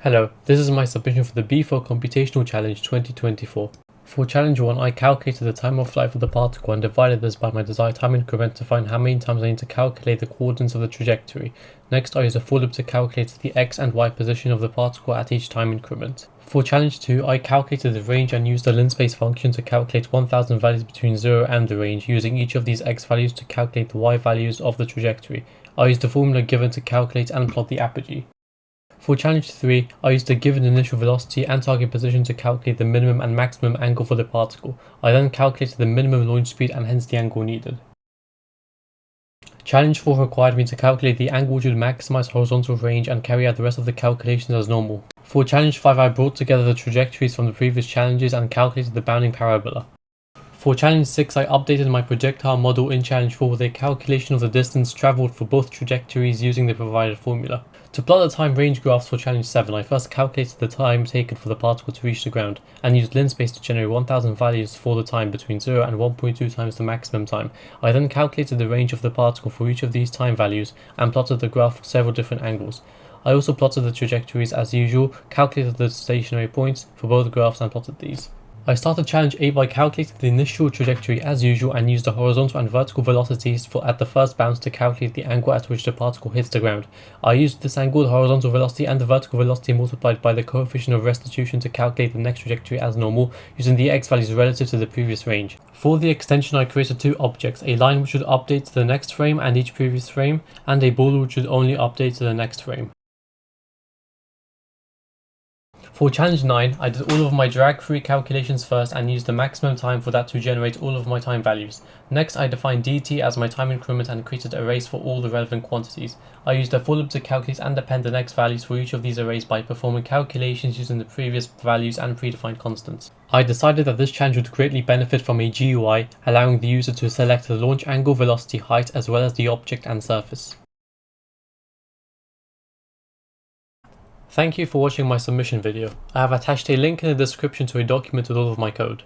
Hello, this is my submission for the BPhO Computational Challenge 2024. For Challenge 1, I calculated the time of flight for the particle and divided this by my desired time increment to find how many times I need to calculate the coordinates of the trajectory. Next, I used a for loop to calculate the x and y position of the particle at each time increment. For Challenge 2, I calculated the range and used the linspace function to calculate 1000 values between 0 and the range, using each of these x values to calculate the y values of the trajectory. I used the formula given to calculate and plot the apogee. For Challenge 3, I used the given initial velocity and target position to calculate the minimum and maximum angle for the particle. I then calculated the minimum launch speed and hence the angle needed. Challenge 4 required me to calculate the angle which would maximize horizontal range and carry out the rest of the calculations as normal. For Challenge 5, I brought together the trajectories from the previous challenges and calculated the bounding parabola. For Challenge 6, I updated my projectile model in Challenge 4 with a calculation of the distance travelled for both trajectories using the provided formula. To plot the time range graphs for Challenge 7, I first calculated the time taken for the particle to reach the ground, and used linspace to generate 1000 values for the time between 0 and 1.2 times the maximum time. I then calculated the range of the particle for each of these time values, and plotted the graph for several different angles. I also plotted the trajectories as usual, calculated the stationary points for both graphs and plotted these. I started Challenge 8 by calculating the initial trajectory as usual and used the horizontal and vertical velocities at the first bounce to calculate the angle at which the particle hits the ground. I used this angle, the horizontal velocity and the vertical velocity multiplied by the coefficient of restitution to calculate the next trajectory as normal, using the x values relative to the previous range. For the extension, I created two objects, a line which would update to the next frame and each previous frame, and a ball which would only update to the next frame. For Challenge 9, I did all of my drag-free calculations first and used the maximum time for that to generate all of my time values. Next, I defined dt as my time increment and created arrays for all the relevant quantities. I used a for loop to calculate and append the next values for each of these arrays by performing calculations using the previous values and predefined constants. I decided that this challenge would greatly benefit from a GUI, allowing the user to select the launch angle, velocity, height, as well as the object and surface. Thank you for watching my submission video. I have attached a link in the description to a document with all of my code.